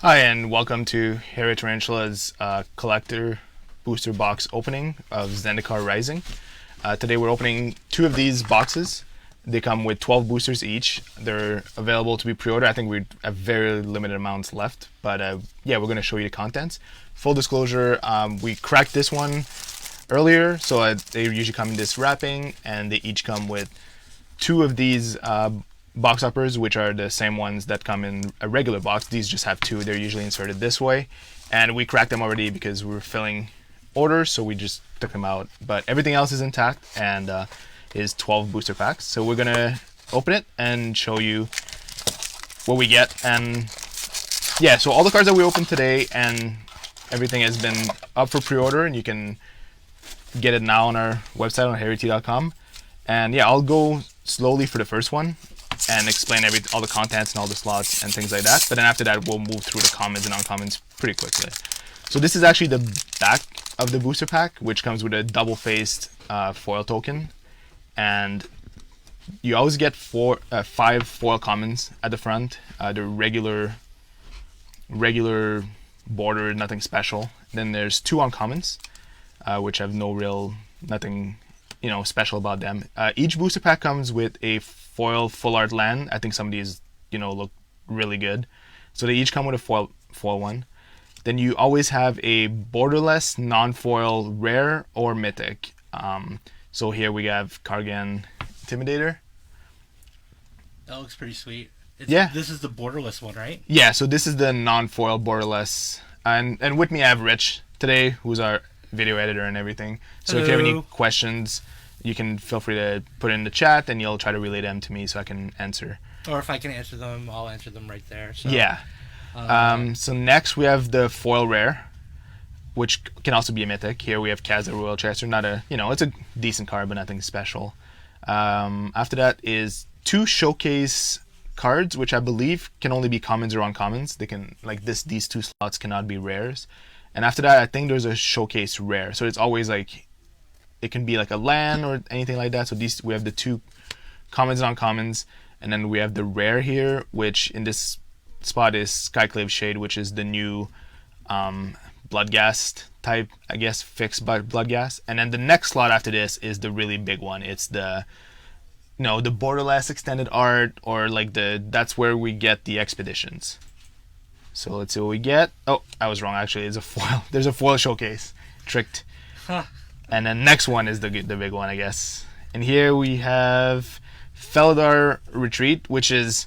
Hi, and welcome to Harry Tarantula's collector booster box opening of Zendikar Rising. Today we're opening two of these boxes. They come with 12 boosters each. They're available to be pre-ordered. I think we have very limited amounts left, but yeah, we're going to show you the contents. Full disclosure, we cracked this one earlier, so they usually come in this wrapping, and they each come with two of these box uppers, which are the same ones that come in a regular box. These just have two. They're usually inserted this way, and we cracked them already because we were filling orders, so we just took them out. But everything else is intact and is 12 booster packs. So we're gonna open it and show you what we get. And yeah, so all the cards that we opened today and everything has been up for pre-order, and you can get it now on our website on harryt.com. And yeah, I'll go slowly for the first one and explain all the contents and all the slots and things like that. But then after that, we'll move through the commons and uncommons pretty quickly. So this is actually the back of the booster pack, which comes with a double-faced foil token. And you always get 5 foil commons at the front. The regular border, nothing special. Then there's 2 uncommons, which have nothing special about them. Each booster pack comes with a foil full art land. I think some of these look really good, so they each come with a foil one. Then you always have a borderless non-foil rare or mythic. So here we have Kargan Intimidator. That looks pretty sweet. Yeah, this is the borderless one, right? Yeah, so this is the non-foil borderless, and with me I have Rich today, who's our video editor and everything. So If you have any questions, you can feel free to put it in the chat, and you'll try to relay them to me so I can answer. Or if I can answer them, I'll answer them right there. So, yeah. So next we have the foil rare, which can also be a mythic. Here we have Kaz the Royal Chester. Not a, it's a decent card, but nothing special. After that is 2 showcase cards, which I believe can only be commons or uncommons. They can, these 2 slots cannot be rares. And after that, I think there's a showcase rare. So it's always it can be like a land or anything like that. So we have the 2 commons and uncommons, and then we have the rare here, which in this spot is Skyclave Shade, which is the new Bloodghast type, I guess, fixed by Bloodghast. And then the next slot after this is the really big one. It's the the borderless extended art, or that's where we get the expeditions. So let's see what we get. Oh, I was wrong. Actually, it's a foil. There's a foil showcase. Tricked. Huh. And then next one is the big one, I guess. And here we have Felidar Retreat, which is...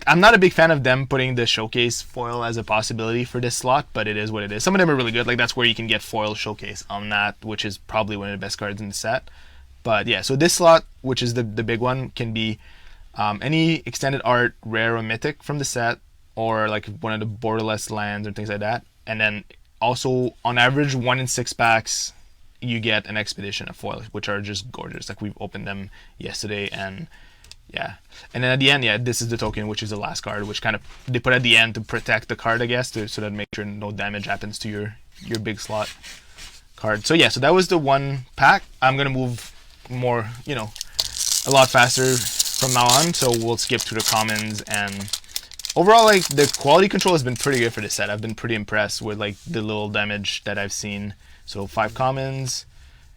I'm not a big fan of them putting the showcase foil as a possibility for this slot, but it is what it is. Some of them are really good. That's where you can get foil showcase on that, which is probably one of the best cards in the set. But yeah, so this slot, which is the big one, can be any extended art, rare or mythic from the set, or one of the borderless lands or things like that. And then also, on average, 1 in 6 packs, you get an expedition of foil, which are just gorgeous. We've opened them yesterday, and yeah. And then at the end, yeah, this is the token, which is the last card, which kind of they put at the end to protect the card, I guess, so that make sure no damage happens to your big slot card. So yeah, so that was the one pack. I'm gonna move more, a lot faster from now on. So we'll skip to the commons. And overall, the quality control has been pretty good for this set. I've been pretty impressed with the little damage that I've seen. So 5 commons,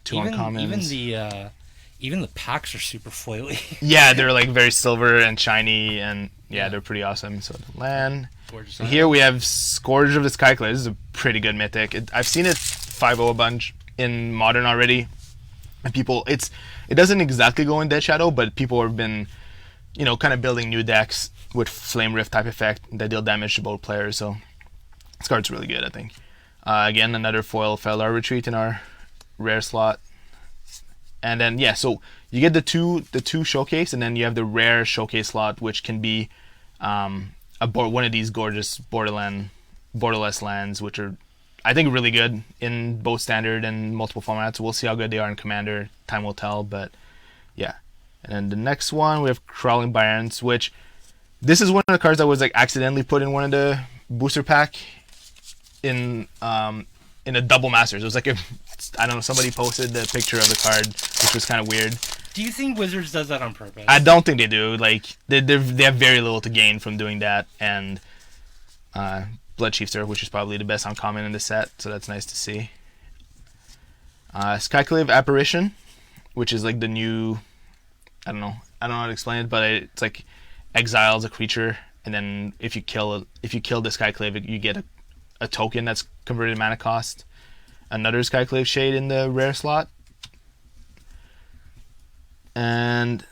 2 uncommons. Even the packs are super foily. Yeah, they're very silver and shiny, and yeah, they're pretty awesome. So the land. Gorgeous. Here we have Scourge of the Skyclave. This is a pretty good mythic. I've seen it 5-0 a bunch in Modern already. And it doesn't exactly go in Dead Shadow, but people have been, kind of building new decks with Flame Rift type effect that deal damage to both players. So this card's really good, I think. Again, another foil Felidar Retreat in our rare slot. And then yeah, so you get the two showcase, and then you have the rare showcase slot, which can be one of these gorgeous borderless lands, which are, I think, really good in both standard and multiple formats. We'll see how good they are in Commander. Time will tell, but yeah. And then the next one, we have Crawling Barrens, which this is one of the cards that was accidentally put in one of the booster pack in a double masters. It was I don't know, somebody posted the picture of the card, which was kind of weird. Do you think Wizards does that on purpose? I don't think they do. They have very little to gain from doing that, and Blood Chiefster, which is probably the best uncommon in the set, so that's nice to see. Skyclave Apparition, which is like the new, I don't know how to explain it, but it's like exiles a creature, and then if you kill the Skyclave, you get a token that's converted mana cost. Another Skyclave Shade in the rare slot. And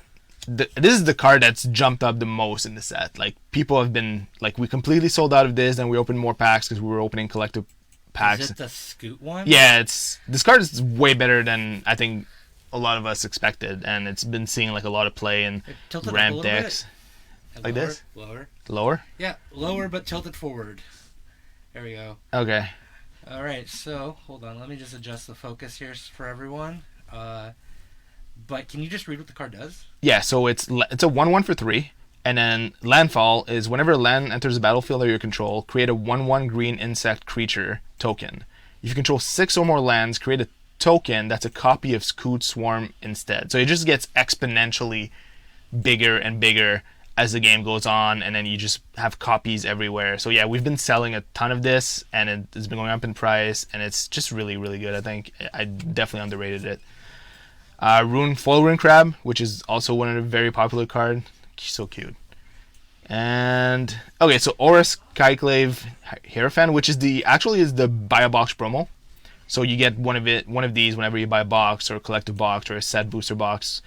this is the card that's jumped up the most in the set. Like, people have been like, we completely sold out of this, and we opened more packs because we were opening collective packs. Is it the Scoot one? Yeah, this card is way better than I think a lot of us expected, and it's been seeing like a lot of play in ramp decks. Like lower, this? Lower? Lower? Yeah, lower but tilted forward. There we go. Okay. Alright, so, hold on. Let me just adjust the focus here for everyone. But can you just read what the card does? Yeah, so it's a 1/1 for 3. And then landfall is whenever a land enters the battlefield under your control, create a 1/1 green insect creature token. If you control 6 or more lands, create a token that's a copy of Scoot Swarm instead. So it just gets exponentially bigger and bigger as the game goes on, and then you just have copies everywhere. So yeah, we've been selling a ton of this, and it's been going up in price, and it's just really, really good. I think I definitely underrated it. Foil Rune Crab, which is also one of the very popular card. So cute. And okay, so Aura Skyclave Hierophant, which is the buy a box promo. So you get one of these whenever you buy a box or a collective box or a set booster box.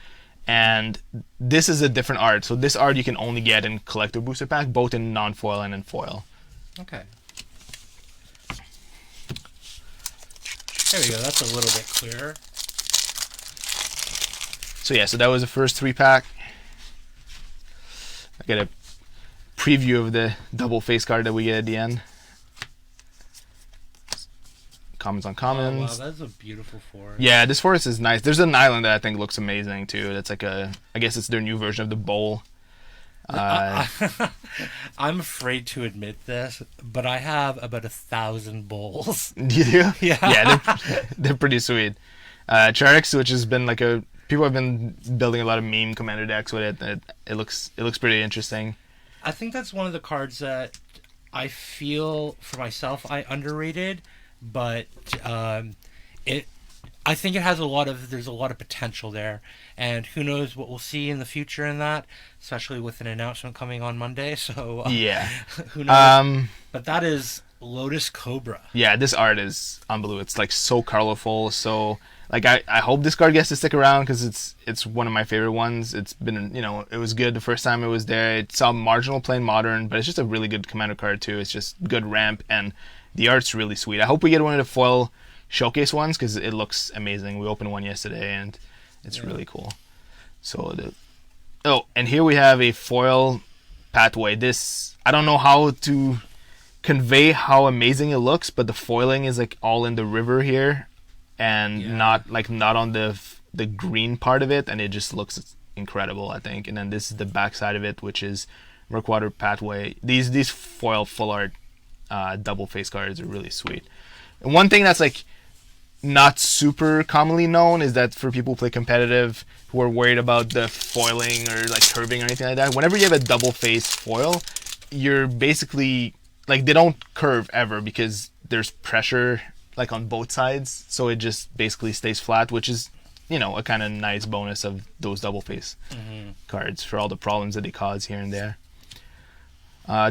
And this is a different art. So this art you can only get in collective booster pack, both in non-foil and in foil. Okay. There we go. That's a little bit clearer. So yeah, so that was the first 3-pack. I get a preview of the double face card that we get at the end. Commons on commons. Oh, wow, that's a beautiful forest. Yeah, this forest is nice. There's an island that I think looks amazing too. That's like I guess it's their new version of the bowl. I'm afraid to admit this, but I have about 1,000 bowls. You do? Yeah. Yeah, they're pretty sweet. Charix, which has been like people have been building a lot of meme commander decks with it. It looks pretty interesting. I think that's one of the cards that I feel for myself I underrated, but I think it has there's a lot of potential there, and who knows what we'll see in the future in that, especially with an announcement coming on Monday. So yeah, who knows? But that is Lotus Cobra. Yeah, this art is unbelievable. It's like so colorful. So like I hope this card gets to stick around because it's one of my favorite ones. It's been it was good the first time it was there. It's some marginal playing modern, but it's just a really good commander card too. It's just good ramp and the art's really sweet. I hope we get one of the foil showcase ones because it looks amazing. We opened one yesterday and it's really cool. So and here we have a foil pathway. This I don't know how to convey how amazing it looks, but the foiling is like all in the river here and not on the green part of it, and it just looks incredible, I think. And then this is the back side of it, which is Murkwater Pathway. These foil full art double face cards are really sweet. And one thing that's like not super commonly known is that for people who play competitive who are worried about the foiling or like curving or anything like that, whenever you have a double face foil, you're basically like they don't curve ever because there's pressure like on both sides, so it just basically stays flat, which is a kind of nice bonus of those double face cards for all the problems that they cause here and there.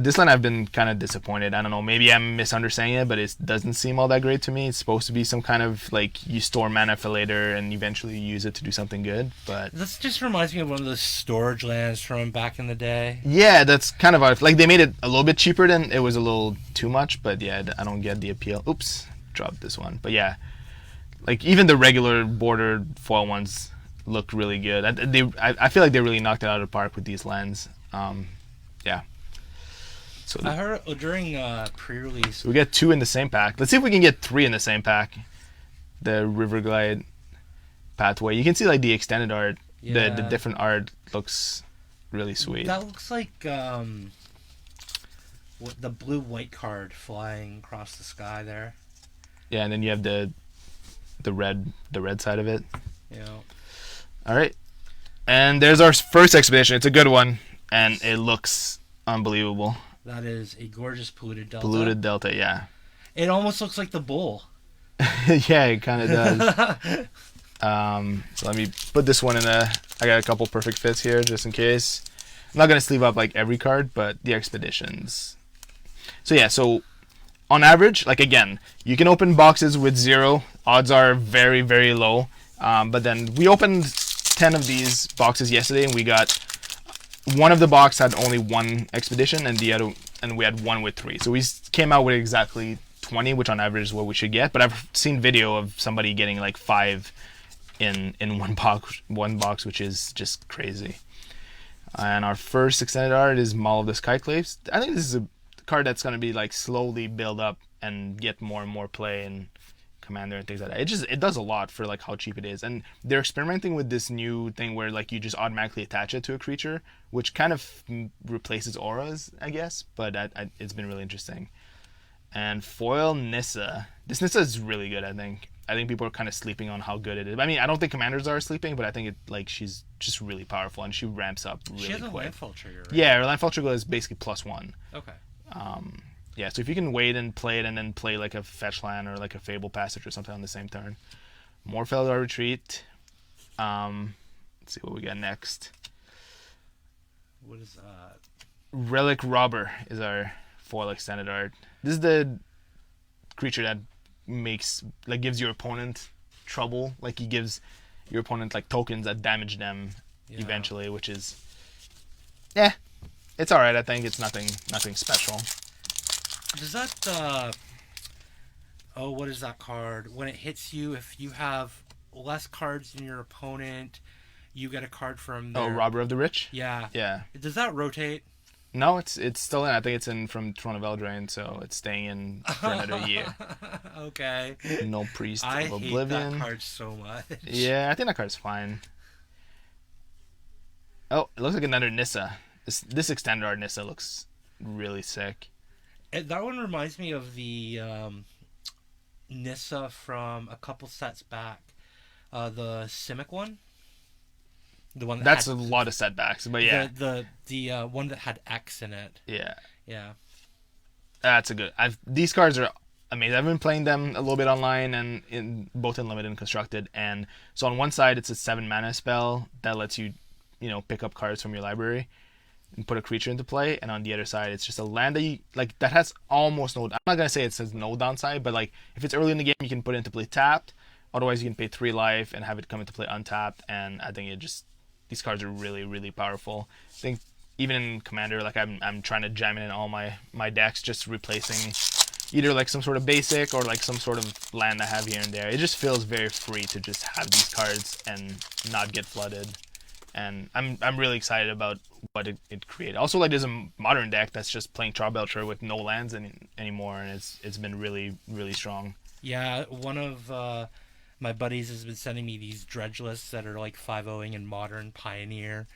This line I've been kind of disappointed. I don't know, maybe I'm misunderstanding it, but it doesn't seem all that great to me. It's supposed to be some kind of like you store mana for later and eventually use it to do something good, but this just reminds me of one of those storage lands from back in the day. Yeah, that's kind of like they made it a little bit cheaper than it was a little too much, but yeah, I don't get the appeal. Oops, dropped this one. But yeah, like even the regular bordered foil ones look really good. I feel like they really knocked it out of the park with these lands. Yeah. So I heard during pre-release we get 2 in the same pack. Let's see if we can get 3 in the same pack. The Riverglide Pathway. You can see like the extended art. Yeah. The different art looks really sweet. That looks like the blue-white card flying across the sky there. Yeah, and then you have the red side of it. Yeah. All right. And there's our first expedition. It's a good one, and it looks unbelievable. That is a gorgeous polluted delta. Polluted delta, yeah. It almost looks like the bull. Yeah, it kind of does. So let me put this one in I got a couple perfect fits here just in case. I'm not gonna sleeve up like every card, but the expeditions. So yeah, so on average, like again, you can open boxes with 0. Odds are very, very low. But then we opened 10 of these boxes yesterday, and we got one of the box had only 1 expedition, and we had 1 with 3. So we came out with exactly 20, which on average is what we should get. But I've seen video of somebody getting like 5 in one box, which is just crazy. And our first extended art is Maul of the Skyclaves. I think this is a card that's going to be like slowly build up and get more and more play in Commander and things like that. It does a lot for like how cheap it is. And they're experimenting with this new thing where like you just automatically attach it to a creature, which kind of replaces auras, I guess. But it's been really interesting. And foil Nissa. This Nissa is really good, I think. I think people are kind of sleeping on how good it is. I mean, I don't think commanders are sleeping, but I think she's just really powerful, and she ramps up really quick. She has a landfall trigger, right? Yeah, her landfall trigger is basically +1. Okay. Yeah, so if you can wait and play it and then play like a fetch land or like a Fable Passage or something on the same turn. More Feldar Retreat. Let's see what we got next. What is that? Relic Robber is our foil extended art. This is the creature that gives your opponent trouble. Like he gives your opponent like tokens that damage them eventually, which is it's alright. I think it's nothing special. Does that what is that card? When it hits you, if you have less cards than your opponent, you get a card from their... Robber of the Rich? Yeah. Does that rotate? No, it's still in. I think it's in from Throne of Eldraine, so it's staying in for another year. Okay. No Priest of Oblivion. I hate that card so much. Yeah, I think that card's fine. Oh, it looks like another Nissa. This extended art Nissa looks really sick. That one reminds me of the Nissa from a couple sets back. The Simic one. The one that's a lot of setbacks, but yeah. The one that had X in it. Yeah. Yeah. That's a good. These cards are amazing. I've been playing them a little bit online and in both in limited and constructed. And so on one side it's a 7 mana spell that lets you, pick up cards from your library and put a creature into play. And on the other side it's just a land that that has almost no. I'm not gonna say it says no downside, but like if it's early in the game you can put it into play tapped. Otherwise you can pay 3 life and have it come into play untapped. And I think these cards are really, really powerful. I think even in Commander, like I'm trying to jam it in all my decks, just replacing either like some sort of basic or like some sort of land I have here and there. It just feels very free to just have these cards and not get flooded. And I'm really excited about what it created. Also, like there's a modern deck that's just playing Charbelcher with no lands anymore, and it's been really, really strong. Yeah, one of my buddies has been sending me these dredge lists that are like 5-0ing in Modern, Pioneer,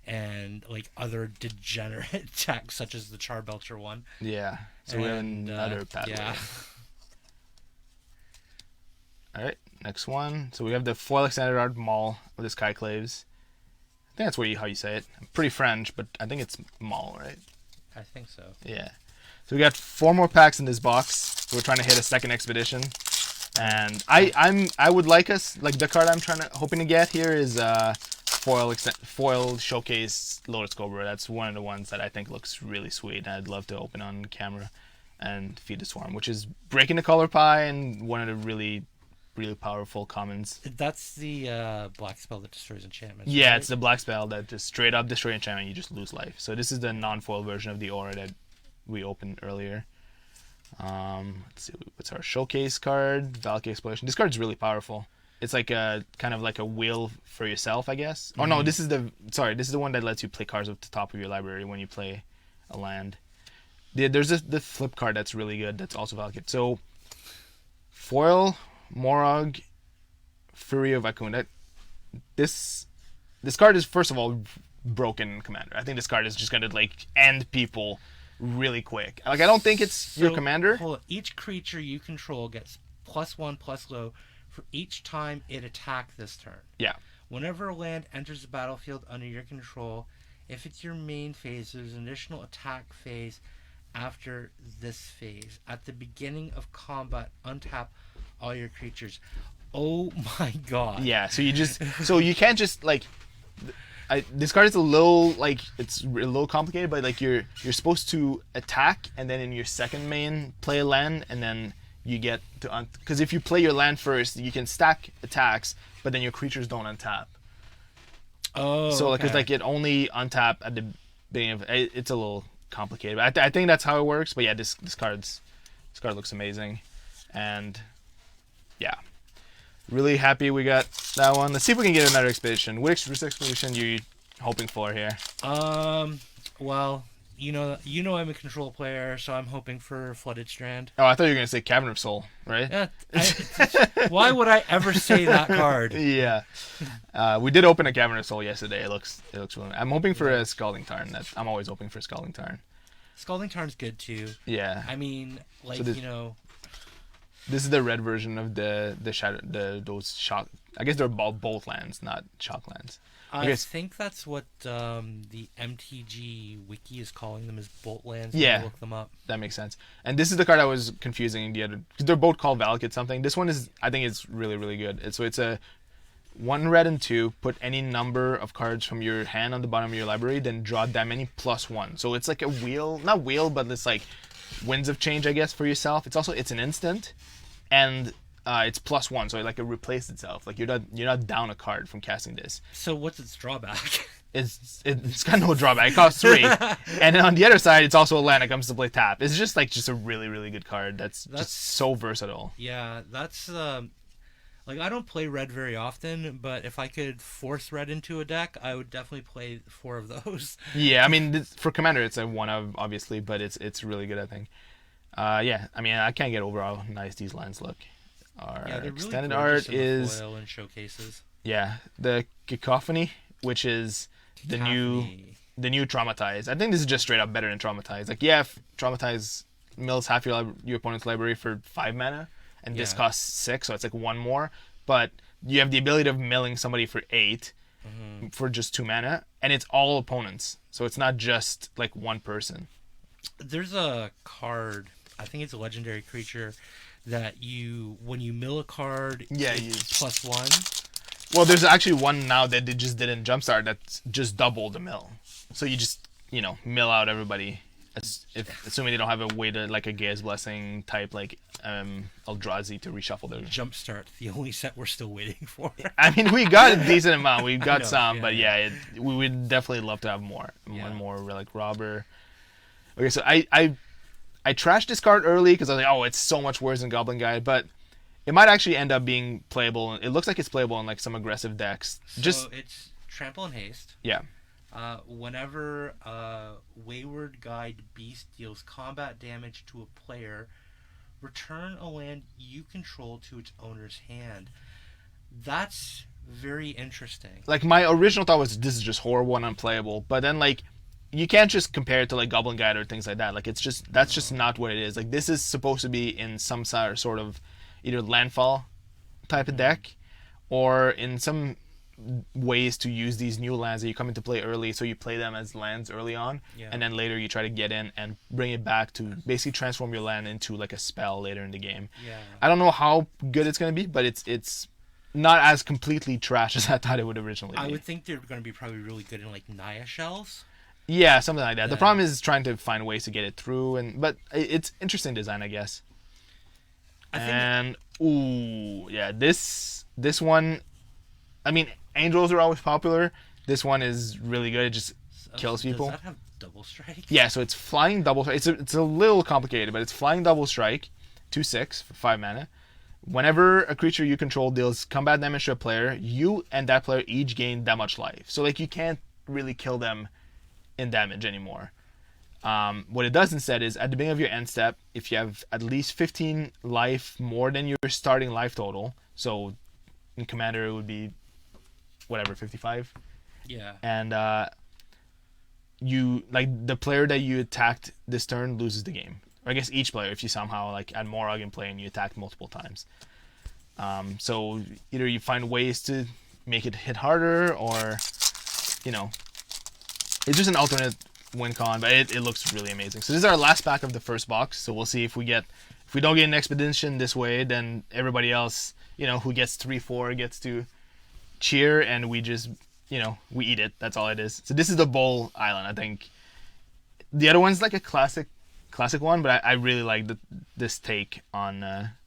and like other degenerate decks such as the Charbelcher one. Yeah. So we have another pathway. Yeah. Alright, next one. So we have the foil extended art Maul of the Skyclaves. I think that's how you say it. I'm pretty French, but I think it's Maul, right? I think so. Yeah. So we got 4 more packs in this box. So we're trying to hit a second expedition. And I would like the card I'm hoping to get here is foil showcase Lotus Cobra. That's one of the ones that I think looks really sweet, and I'd love to open on camera and feed the Swarm, which is breaking the color pie and one of the really, really powerful commons. That's the black spell that destroys enchantments. Yeah, right? It's the black spell that just straight up destroys enchantment. You just lose life. So this is the non-foil version of the aura that we opened earlier. Let's see, what's our showcase card? Valky Exploration. This card's really powerful. It's like a kind of like a wheel for yourself, I guess. Oh no, this is the one that lets you play cards up the top of your library when you play a land. There's the flip card that's really good. That's also Valky. So foil Morog, Fury of Akun. This card is first of all broken in Commander. I think this card is just gonna like end people really quick. Like I don't think it's your commander. Hold on. Each creature you control gets +1/+low for each time it attacks this turn. Yeah. Whenever a land enters the battlefield under your control, if it's your main phase, there's an additional attack phase after this phase. At the beginning of combat, untap all your creatures. Oh my god. Yeah, so you can't just like this card is a little like it's a little complicated, but like you're supposed to attack and then in your second main play a land and then you get to because if you play your land first, you can stack attacks, but then your creatures don't untap. Oh. So like it's like it only untap at the beginning of it's a little complicated. But I think that's how it works. But yeah, this card looks amazing, and yeah. Really happy we got that one. Let's see if we can get another expedition. Which expedition you hoping for here? Well, you know I'm a control player, so I'm hoping for Flooded Strand. Oh, I thought you were gonna say Cavern of Soul, right? Yeah. Why would I ever say that card? Yeah. We did open a Cavern of Soul yesterday. It looks really. I'm hoping for a Scalding Tarn. I'm always hoping for a Scalding Tarn. Scalding Tarn's good too. Yeah. I mean, like so this is the red version of the shadow those shock. I guess they're both lands, not shock lands. I think that's what the MTG wiki is calling them, as bolt lands. Yeah, look them up. That makes sense. And this is the card I was confusing the other because they're both called Valakut something. This one is I think it's really really good. It's a 1 red and 2. Put any number of cards from your hand on the bottom of your library, then draw that many +1. So it's like a wheel, not wheel, but it's like Winds of Change, I guess, for yourself. It's an instant, and it's +1, so like it replaced itself. Like you're not down a card from casting this. So what's its drawback? It's got no drawback. It costs 3, and then on the other side, it's also a land that comes to play tap. It's just a really really good card. That's just so versatile. Yeah, that's like I don't play red very often, but if I could force red into a deck, I would definitely play 4 of those. Yeah, I mean for Commander, it's a 1 of obviously, but it's really good I think. Yeah, I mean I can't get over how nice these lands look. Our extended art is foil and showcases. Yeah, the Cacophony, which is the new Traumatize. I think this is just straight up better than Traumatize. Like yeah, Traumatize mills half your opponent's library for 5 mana, and this costs 6, so it's like 1 more. But you have the ability of milling somebody for 8 for just 2 mana, and it's all opponents, so it's not just like one person. There's a card, I think it's a legendary creature, that when you mill a card, you +1. Well, there's actually one now that they just did in Jumpstart that's just double the mill. So you just, mill out everybody. Assuming they don't have a way to, like a Gaia's Blessing type, like Eldrazi to reshuffle their... Jumpstart, the only set we're still waiting for. I mean, we got a decent amount. We've got some, but we would definitely love to have more. One more Relic Robber. Okay, so I trashed this card early because I was like, oh, it's so much worse than Goblin Guide, but it might actually end up being playable. It looks like it's playable in like some aggressive decks. So it's Trample and Haste. Yeah. Whenever Wayward Guide Beast deals combat damage to a player, return a land you control to its owner's hand. That's very interesting. Like my original thought was this is just horrible and unplayable, but then like you can't just compare it to like Goblin Guide or things like that. Like that's just not what it is. Like this is supposed to be in some sort of either landfall type of deck, or in some ways to use these new lands that you come into play early, so you play them as lands early on, and then later you try to get in and bring it back to basically transform your land into like a spell later in the game. Yeah. I don't know how good it's going to be, but it's not as completely trash as I thought it would originally be. I would think they're going to be probably really good in like Naya shells. Yeah, something like that. The problem is trying to find ways to get it through, but it's interesting design, I guess. This one, I mean, Angels are always popular. This one is really good. It just kills people. Does that have double strike? Yeah, so it's flying double strike. It's a little complicated, but it's flying double strike, 2/6 for 5 mana. Whenever a creature you control deals combat damage to a player, you and that player each gain that much life. So like you can't really kill them in damage anymore. What it does instead is at the beginning of your end step, if you have at least 15 life more than your starting life total, so in Commander it would be whatever, 55. Yeah. And you like the player that you attacked this turn loses the game. Or I guess each player if you somehow like add Morag in play and you attacked multiple times. So either you find ways to make it hit harder, or it's just an alternate win con, but it looks really amazing. So this is our last pack of the first box. So we'll see if we don't get an expedition this way, then everybody else, who gets 3-4 gets to cheer, and we just, we eat it. That's all it is. So this is the bowl island. I think the other one's like a classic one, but I really like this take on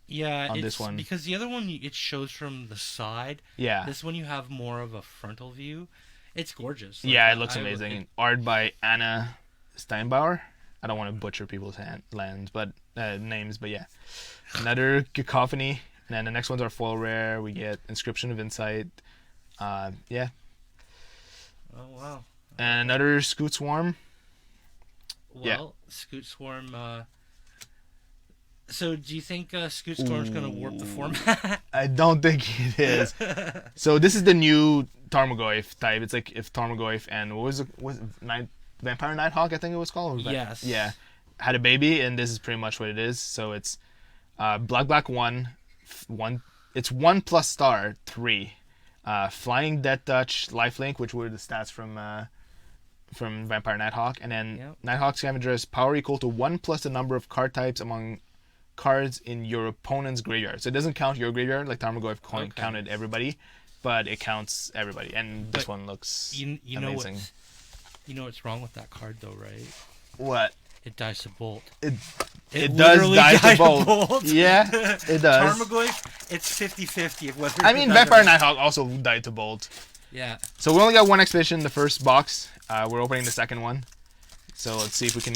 this one, because the other one it shows from the side. Yeah. This one you have more of a frontal view. It's gorgeous. Yeah, it looks amazing. Art by Anna Steinbauer. I don't want to butcher people's names, but yeah. Another Cacophony. And then the next one's our foil rare. We get Inscription of Insight. Yeah. Oh, wow. And another Scoot Swarm. Well, yeah. Scoot Swarm... So, do you think Scoot Swarm's going to warp the format? I don't think it is. So, this is the new Tarmogoyf type. It's like if Tarmogoyf and what was it? Vampire Nighthawk, I think it was called? Yes. Yeah. Had a baby, and this is pretty much what it is. So, it's black 1. It's 1 plus star 3. Flying Death Touch, Lifelink, which were the stats from Vampire Nighthawk. And then Nighthawk Scavenger's power equal to 1 plus the number of card types among cards in your opponent's graveyard. So it doesn't count your graveyard like Tarmogoyf counted everybody, but it counts everybody. And this one looks amazing. You know what's wrong with that card though, right? What? It dies to bolt. It does die to bolt. Yeah, it does. Tarmogoyf, it's 50-50 of whether. I mean, Vampire Nighthawk also died to bolt. Yeah. So we only got one expedition in the first box. We're opening the second one. So let's see if we can,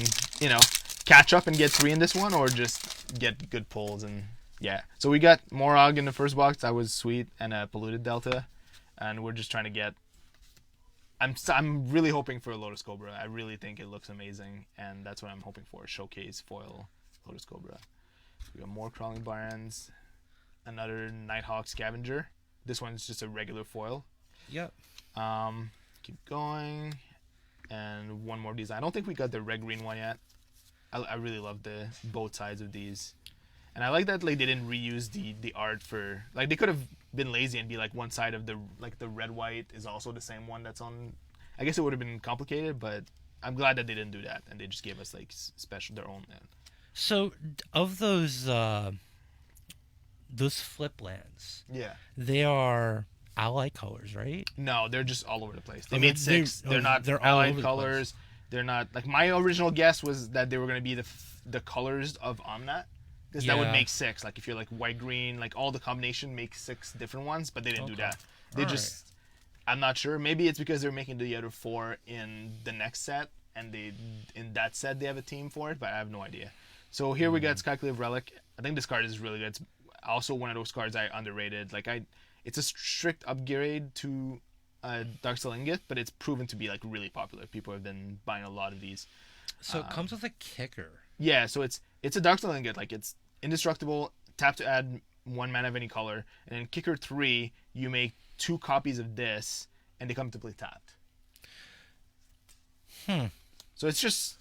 catch up and get 3 in this one, or just get good pulls. And yeah. So we got Morog in the first box. That was sweet, and a Polluted Delta. And we're just trying to get... I'm really hoping for a Lotus Cobra. I really think it looks amazing, and that's what I'm hoping for. Showcase foil Lotus Cobra. We got more Crawling Barons. Another Nighthawk Scavenger. This one's just a regular foil. Yep. Keep going. And one more design. I don't think we got the red green one yet. I really love both sides of these. And I like that they didn't reuse the art for... They could have been lazy and be one side of the red white is also the same one that's on... I guess it would have been complicated, but I'm glad that they didn't do that and they just gave us special their own. So of those flip lands, yeah, they are ally colors, right? No, they're just all over the place. They made 6. They're not allied colors. They're not my original guess was that they were going to be the colors of Omnat. Because that would make 6. If you're white, green, all the combination makes 6 different ones, but they didn't do that. They I'm not sure. Maybe it's because they're making the other 4 in the next set, and in that set they have a team for it, but I have no idea. So here we got Skyclave Relic. I think this card is really good. It's also one of those cards I underrated. It's a strict upgrade to Darksteel Ingot, but it's proven to be really popular. People have been buying a lot of these. So it comes with a kicker. Yeah, so it's a Darksteel Ingot. It's indestructible. Tap to add 1 mana of any color, and then kicker 3. You make 2 copies of this, and they come to play tapped. So it's just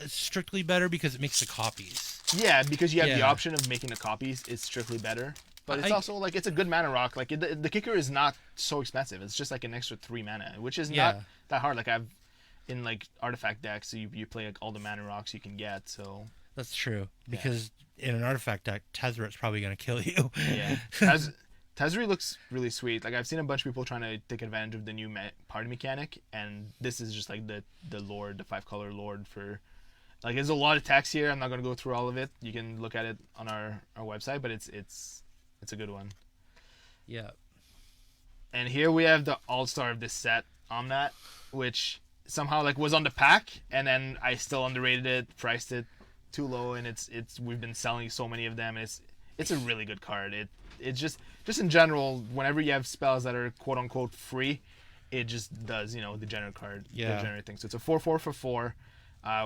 strictly better because it makes the copies. Yeah, because you have the option of making the copies. It's strictly better. But it's also it's a good mana rock. The kicker is not so expensive. It's just an extra 3 mana, which is not that hard. I've in artifact decks, so you play all the mana rocks you can get. So that's true because in an artifact deck, Tezzer's probably gonna kill you. Yeah, Tezzeret looks really sweet. I've seen a bunch of people trying to take advantage of the new party mechanic, and this is just the lord, the 5-color lord for. There's a lot of text here. I'm not gonna go through all of it. You can look at it on our website, but it's a good one. Yeah. And here we have the all-star of this set, Omnat, which somehow was on the pack, and then I still underrated it, priced it too low, and we've been selling so many of them. And it's a really good card. It's just in general, whenever you have spells that are quote unquote free, it just does the generate card, the generate thing. So it's a 4/4 for 4.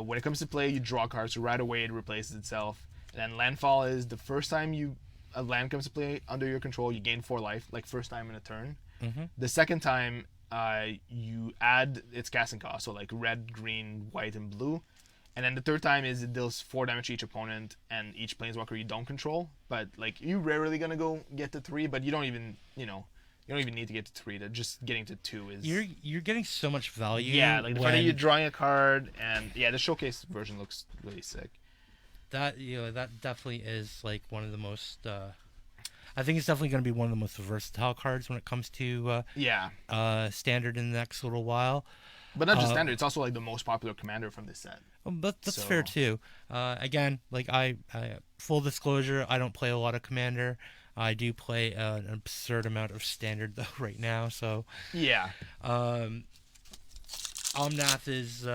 When it comes to play, you draw cards, so right away it replaces itself. And then landfall is the first time a land comes to play under your control, you gain 4 life, first time in a turn. Mm-hmm. The second time, you add its casting cost, so red, green, white, and blue. And then the third time is it deals 4 damage to each opponent and each planeswalker you don't control. But you're rarely gonna go get to 3, but you don't even You don't even need to get to 3. Just getting to 2 is... You're getting so much value. Yeah, like the fact that you're drawing a card, and yeah, the showcase version looks really sick. That that definitely is like one of the most. I think it's definitely going to be one of the most versatile cards when it comes to standard in the next little while. But not just standard; it's also like the most popular commander from this set. But that's fair too. Again, like I full disclosure, I don't play a lot of commander. I do play an absurd amount of standard though right now. So yeah, Omnath is.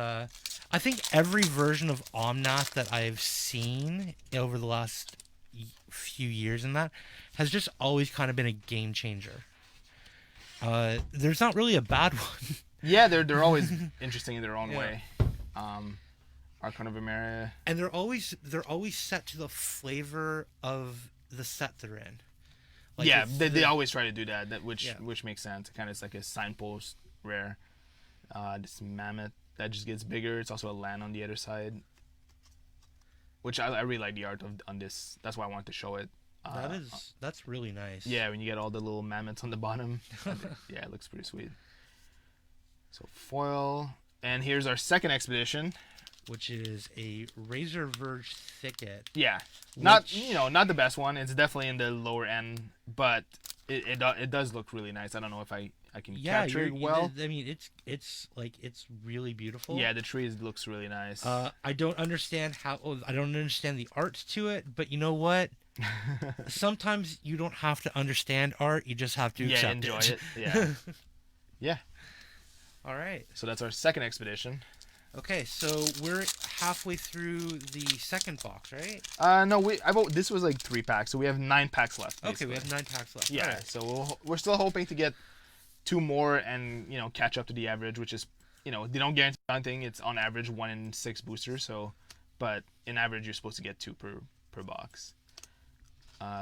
I think every version of Omnath that I've seen over the last few years in that has just always kind of been a game changer. There's not really a bad one. Yeah, they're always interesting in their own way. Archon of Emeria. And they're always set to the flavor of the set they're in. Like yeah, they always try to do that which makes sense. Kind of it's like a signpost rare. This mammoth that just gets bigger. It's also a land on the other side, which I really like the art on this. That's why I wanted to show it. That's really nice. Yeah, when you get all the little mammoths on the bottom. Yeah, it looks pretty sweet. So foil, and here's our second expedition, which is a Razor Verge Thicket. Yeah, not the best one. It's definitely in the lower end, but it does look really nice. I don't know if I can capture it well. I mean, it's really beautiful. Yeah, the tree looks really nice. I don't understand I don't understand the art to it, but you know what? Sometimes you don't have to understand art. You just have to accept enjoy it. Yeah, yeah. All right. So that's our second expedition. Okay, so we're halfway through the second box, right? No, this was like 3 packs, so we have 9 packs left. Basically. Okay, we have 9 packs left. Yeah, right. So we're still hoping to get 2 more and catch up to the average, which is they don't guarantee anything. It's on average 1 in 6 boosters. So, but in average you're supposed to get 2 per box.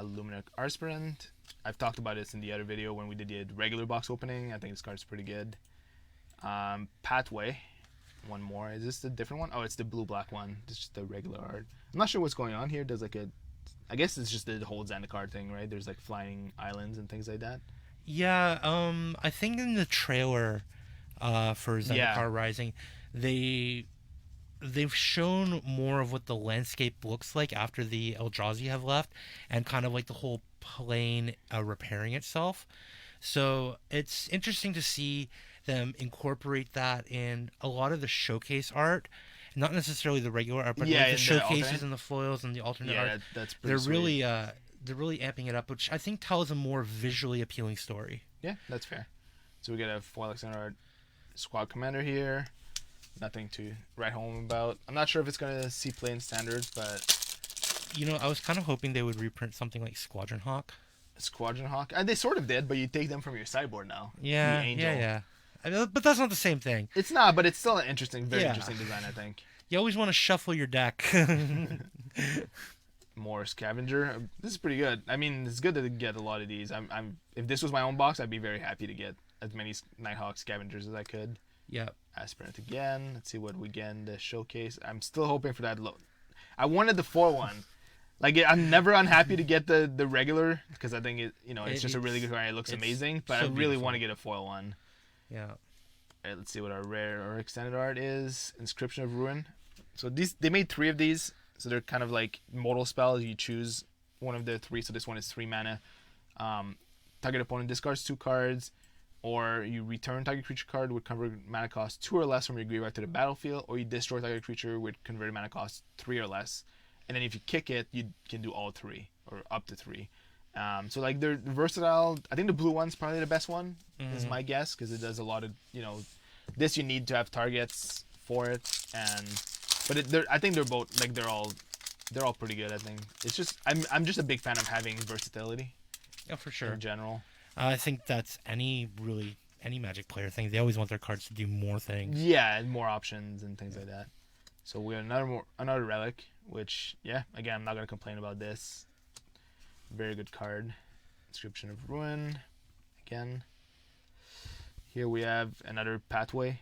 Luminous Aspirant. I've talked about this in the other video when we did the regular box opening. I think this card's pretty good. Pathway. 1 more. Is this the different one? Oh, it's the blue-black one. It's just the regular art. I'm not sure what's going on here. There's like I guess it's just the whole Zendikar thing, right? There's like flying islands and things like that. Yeah, I think in the trailer for Zendikar Rising, they've shown more of what the landscape looks like after the Eldrazi have left, and kind of like the whole plane repairing itself. So it's interesting to see them incorporate that in a lot of the showcase art, not necessarily the regular art, but like the showcases and the foils and the alternate art. That's pretty sweet. They're really amping it up, which I think tells a more visually appealing story. Yeah, that's fair. So we got a foil extended art squad commander here. Nothing to write home about. I'm not sure if it's going to see play in standard, but... I was kind of hoping they would reprint something like Squadron Hawk. Squadron Hawk? And they sort of did, but you take them from your sideboard now. Yeah, yeah. But that's not the same thing. It's not, but it's still an very interesting design, I think. You always want to shuffle your deck. More Scavenger. This is pretty good. I mean, it's good to get a lot of these. If this was my own box, I'd be very happy to get as many Nighthawk Scavengers as I could. Yep. Aspirant again. Let's see what we get in the showcase. I'm still hoping for that. I wanted the 4-1. Like, I'm never unhappy to get the regular, because I think it's just a really good card. It looks amazing, but I really want to get a foil one. Yeah. All right, let's see what our rare or extended art is. Inscription of Ruin. So they made 3 of these. So they're kind of like modal spells. You choose one of the 3. So this one is 3 mana. Target opponent discards 2 cards, or you return target creature card with converted mana cost 2 or less from your graveyard to the battlefield, or you destroy target creature with converted mana cost 3 or less. And then if you kick it, you can do all 3 or up to 3. So like they're versatile. I think the blue one's probably the best one, is my guess, because it does a lot of this you need to have targets for it, but I think they're both like they're all pretty good. I think it's just I'm just a big fan of having versatility. Yeah, for sure. In general, I think that's any Magic player thing. They always want their cards to do more things. Yeah, and more options and things like that. So we have another relic, which again I'm not gonna complain about this. Very good card. Inscription of Ruin. Again. Here we have another Pathway.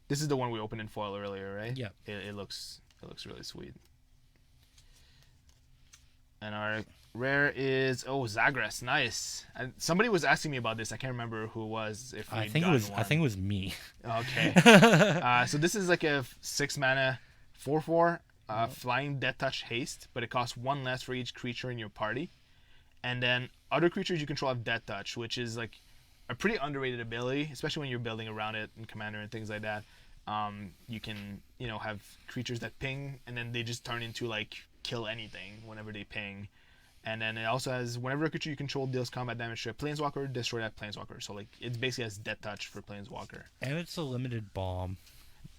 This is the one we opened in foil earlier, right? Yeah. It looks really sweet. And our Rare is Zagras. Nice. Somebody was asking me about this. I can't remember who it was. I think it was me. Okay. So this is like a 6 mana 4/4 flying Death Touch haste, but it costs 1 less for each creature in your party. And then other creatures you control have Death Touch, which is like a pretty underrated ability, especially when you're building around it in Commander and things like that. You can have creatures that ping, and then they just turn into like kill anything whenever they ping. And then it also has, whenever a creature you control deals combat damage to a Planeswalker, destroy that Planeswalker. So like it basically has Death Touch for Planeswalker. And it's a limited bomb.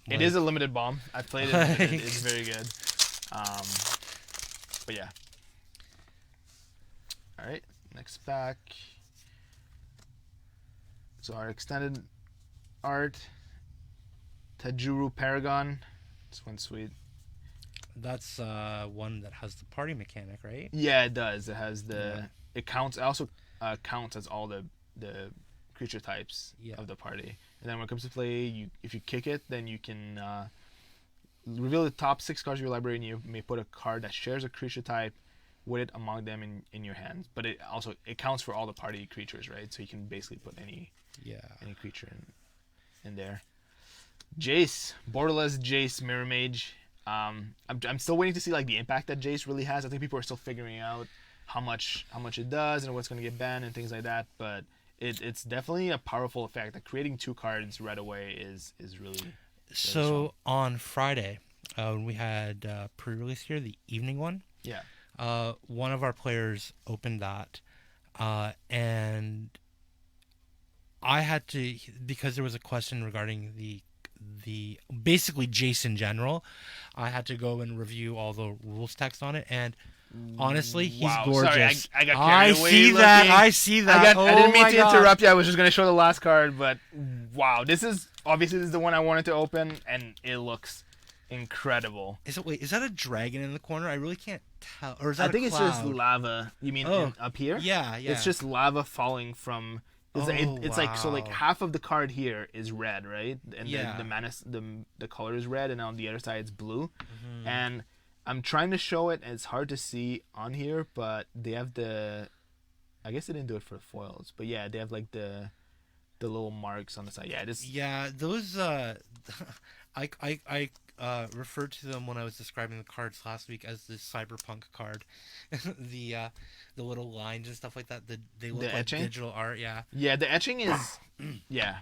It is a limited bomb. I've played it. It's very good. But yeah. All right, next pack. So our extended art, Tajuru Paragon. This one's sweet. That's one that has the party mechanic, right? Yeah, it does. It has it counts. It also counts as all the creature types of the party. And then when it comes to play, if you kick it, then you can reveal the top 6 cards of your library, and you may put a card that shares a creature type with it among them in your hands. But it counts for all the party creatures, right? So you can basically put any creature in there. Jace, borderless Jace, Mirror Mage. I'm still waiting to see like the impact that Jace really has. I think people are still figuring out how much it does and what's going to get banned and things like that. But it's definitely a powerful effect. Like creating 2 cards right away is really so strong. On Friday, when we had pre-release here, the evening one. Yeah. One of our players opened that, and I had to, because there was a question regarding the basically Jace in general, I had to go and review all the rules text on it, and honestly, he's gorgeous. Sorry, I got carried away. I see that. I didn't mean to interrupt you. I was just going to show the last card, but wow, this is the one I wanted to open, and it looks incredible. Is that a dragon in the corner? I really can't tell. Or is that I think a cloud? It's just lava. You mean up here? Yeah. It's just lava falling from. It's like, so like half of the card here is red, right? And the color is red, and on the other side it's blue. Mm-hmm. And I'm trying to show it, and it's hard to see on here, but they have I guess they didn't do it for the foils, but yeah, they have like the little marks on the side. Yeah, those I referred to them when I was describing the cards last week as the cyberpunk card. the little lines and stuff like that. They look like etching? Digital art. Yeah. Yeah, the etching is. Yeah.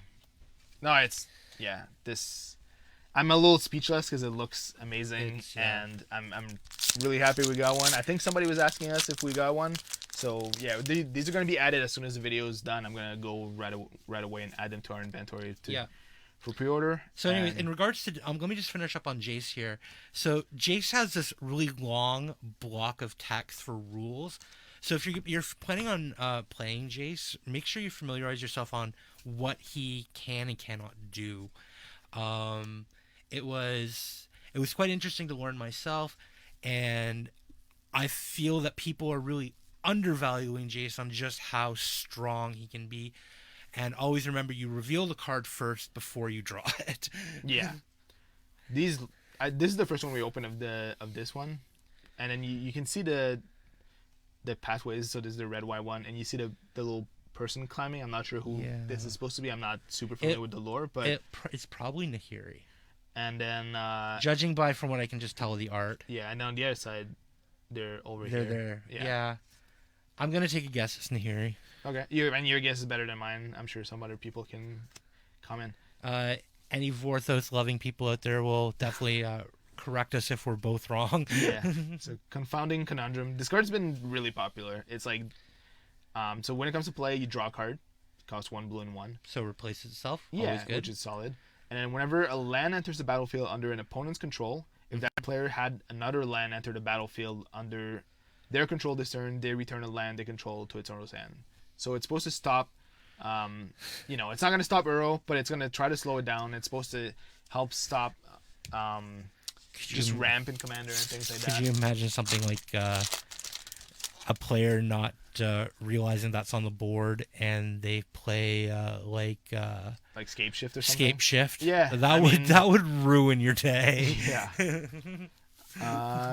No, it's this. I'm a little speechless because it looks amazing, and I'm really happy we got one. I think somebody was asking us if we got one. So yeah, these are going to be added as soon as the video is done. I'm going to go right away and add them to our inventory for pre-order. So anyway, in regards to, let me just finish up on Jace here. So Jace has this really long block of text for rules. So if you're planning on playing Jace, make sure you familiarize yourself on what he can and cannot do. It was quite interesting to learn myself, and I feel that people are really undervaluing Jace on just how strong he can be. And always remember, you reveal the card first before you draw it. Yeah. This is the first one we open of this one, and then you can see the pathways. So there's the red white one, and you see the little person climbing. I'm not sure who this is supposed to be. I'm not super familiar with the lore, but it's probably Nahiri. And then judging by from what I can just tell of the art. Yeah, and on the other side, they're here. There. Yeah. I'm gonna take a guess. It's Nahiri. Okay, your guess is better than mine. I'm sure some other people can comment. Any Vorthos loving people out there will definitely correct us if we're both wrong. Yeah, it's a confounding conundrum. This card's been really popular. It's like, so when it comes to play, you draw a card. It costs 1 blue and 1. So it replaces itself. Yeah, always good. Which is solid. And then whenever a land enters the battlefield under an opponent's control, if that player had another land enter the battlefield under their control this turn, they return a land they control to its owner's hand. So it's supposed to stop, it's not going to stop Uro, but it's going to try to slow it down. It's supposed to help stop just ramp in Commander and things like that. Could you imagine something like a player not realizing that's on the board and they play like Scape Shift or something? Scape Shift? Yeah. That would ruin your day. Yeah.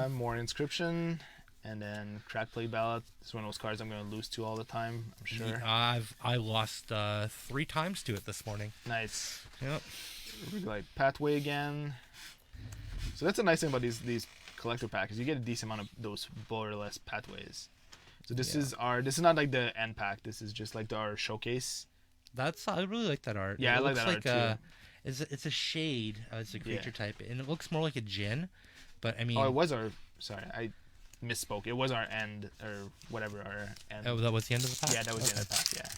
More Inscription. And then Crack Play Ballot. It's one of those cards I'm going to lose to all the time, I'm sure. I lost 3 times to it this morning. Nice. Yep. Like Pathway again. So that's a nice thing about these collector packs, is you get a decent amount of those borderless pathways. So this is not like the end pack. This is just like our showcase. I really like that art. Yeah, I like that art too. It's a shade as a creature type, and it looks more like a djinn. But I mean, it was our. Sorry, I misspoke. It was our end or whatever our end. Oh, that was the end of the pack. Yeah, that was the end of the pack.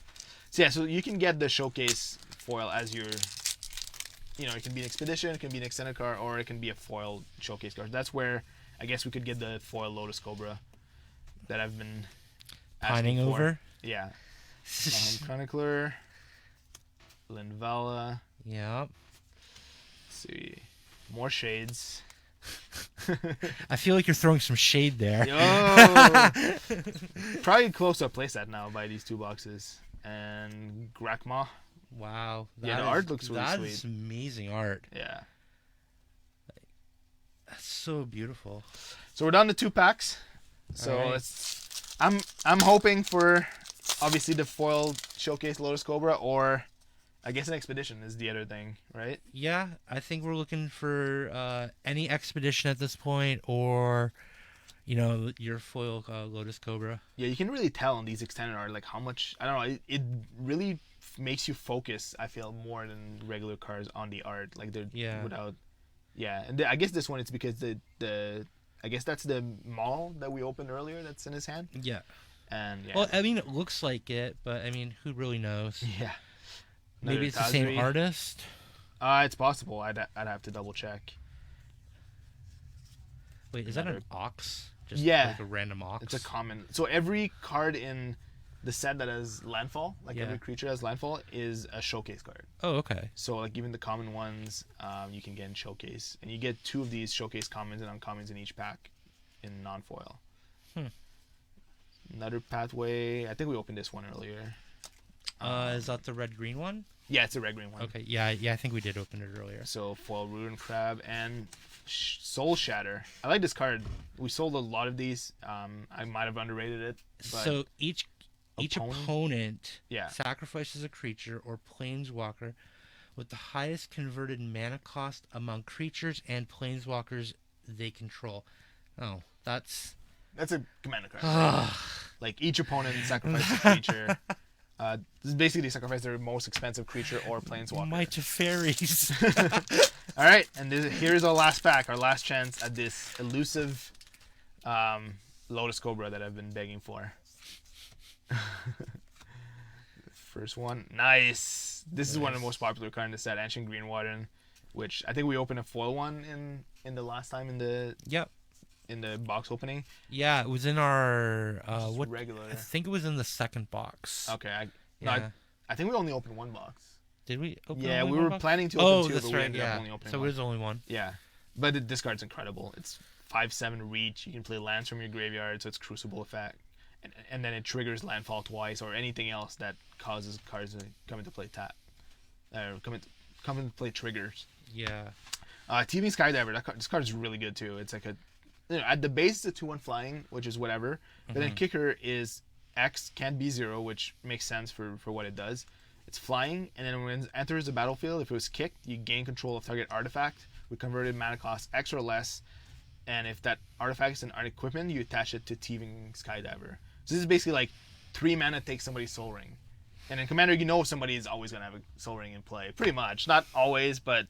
Yeah. So you can get the showcase foil as your. It can be an expedition, it can be an extended card, or it can be a foil showcase card. That's where I guess we could get the foil Lotus Cobra that I've been pining over. Yeah. Chronicler, Linvala. Yep. Let's see. More shades. I feel like you're throwing some shade there. Probably close to a playset now by these 2 boxes. And Grakma. Wow. The art looks really sweet. That is amazing art. Yeah. That's so beautiful. So we're down to 2 packs. So I'm hoping for obviously the foil showcase Lotus Cobra, or I guess an expedition is the other thing, right? Yeah, I think we're looking for any expedition at this point, or your foil Lotus Cobra. Yeah, you can really tell in these extended art like how much, I don't know, it really makes you focus, I feel, more than regular cards on the art. Like they're without. Yeah, and I guess this one it's because the I guess that's the mall that we opened earlier that's in his hand. Yeah. And yeah. Well, I mean, it looks like it, but I mean, who really knows? Yeah. Maybe it's the same artist. It's possible. I'd have to double check. Wait, is that an ox? Just like a random ox? It's a common. So every card in the set that has landfall, every creature has landfall, is a showcase card. Oh, okay. So like even the common ones, you can get in showcase, and you get 2 of these showcase commons and uncommons in each pack, in non-foil. Another pathway. I think we opened this one earlier. Is that the red-green one? Yeah, it's a red-green one. Okay, yeah, I think we did open it earlier. So foil Ruin Crab and Soul Shatter. I like this card. We sold a lot of these. I might have underrated it. But so each opponent Yeah. sacrifices a creature or planeswalker with the highest converted mana cost among creatures and planeswalkers they control. Oh, that's a commander card. Right? Like each opponent sacrifices a creature. This is basically sacrifice their most expensive creature or planeswalker. Might of Fairies. All right, and here's our last pack, our last chance at this elusive Lotus Cobra that I've been begging for. First one, nice. This is one of the most popular cards in the set, Ancient Green Warden, which I think we opened a foil one in the last time in the in the box opening. Yeah, it was in our regular. I think it was in the second box. Okay, I think we only opened 1 box. Did we open? Yeah, only we one were box? planning to open 2, that's but we ended up only opening so 1. it was only 1. Yeah, but this card's incredible. It's 5/7 reach. You can play lands from your graveyard, so it's Crucible effect. And then it triggers landfall twice or anything else that causes cards to come into play come into play triggers. Yeah. TV Skydiver, this card is really good too. It's like at the base it's a 2/1 flying, which is whatever. But then kicker is X can't be 0, which makes sense for what it does. It's flying, and then when it enters the battlefield, if it was kicked, you gain control of target artifact with converted mana cost X or less. And if that artifact is an art equipment, you attach it to Thieving Skydiver. So this is basically like 3 mana take somebody's Soul Ring. And in Commander, somebody is always going to have a Soul Ring in play. Pretty much. Not always, but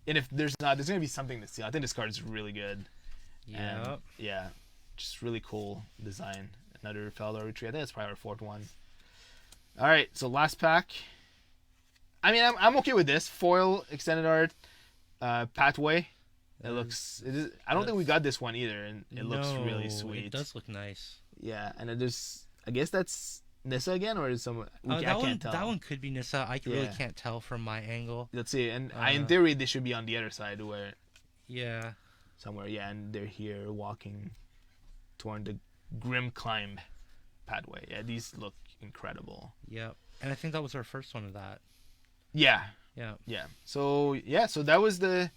if there's not, there's going to be something to steal. I think this card is really good. Yeah. Yeah. Just really cool design. Another Feldar Retreat. I think that's probably our 4th one. All right, so last pack. I mean, I'm okay with this. Foil, extended art, Pathway. I don't think we got this one either, and it looks really sweet. It does look nice. Yeah, and I guess that's Nissa again, or is someone? I can't tell. That one could be Nissa. I really can't tell from my angle. Let's see, and in theory, they should be on the other side where. Yeah. Somewhere, yeah, and they're here walking toward the Grim Climb pathway. Yeah, these look incredible. Yep, and I think that was our first one of that. Yeah. Yeah. Yeah. So that was the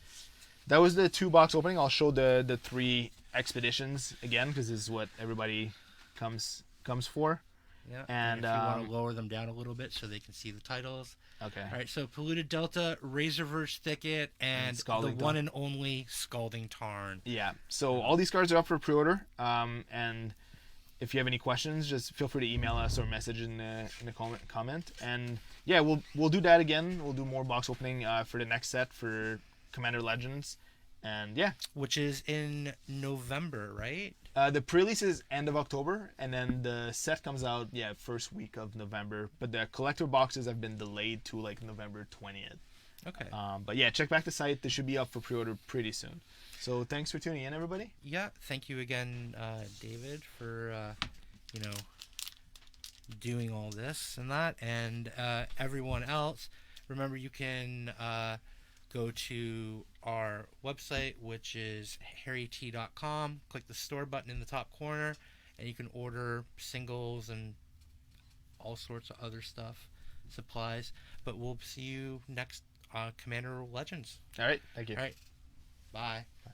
2 box opening. I'll show the 3 expeditions again, because this is what everybody comes for. Yeah, and if you want to lower them down a little bit so they can see the titles. Okay. All right, so Polluted Delta, Razorverse Thicket, and the one and only Scalding Tarn. Yeah, so all these cards are up for pre-order, and if you have any questions, just feel free to email us or message in the comment. And yeah, we'll do that again. We'll do more box opening for the next set for Commander Legends. And yeah, which is in November, right? The pre-release is end of October, and then the set comes out first week of November. But the collector boxes have been delayed to like November 20th. Okay. But yeah, check back the site. They should be up for pre-order pretty soon. So thanks for tuning in, everybody. Yeah, thank you again, David, for doing all this and that, and everyone else. Remember, you can go to our website, which is harryt.com. Click the store button in the top corner, and you can order singles and all sorts of other stuff, supplies. But we'll see you next Commander Legends. All right. Thank you. All right. Bye. Bye.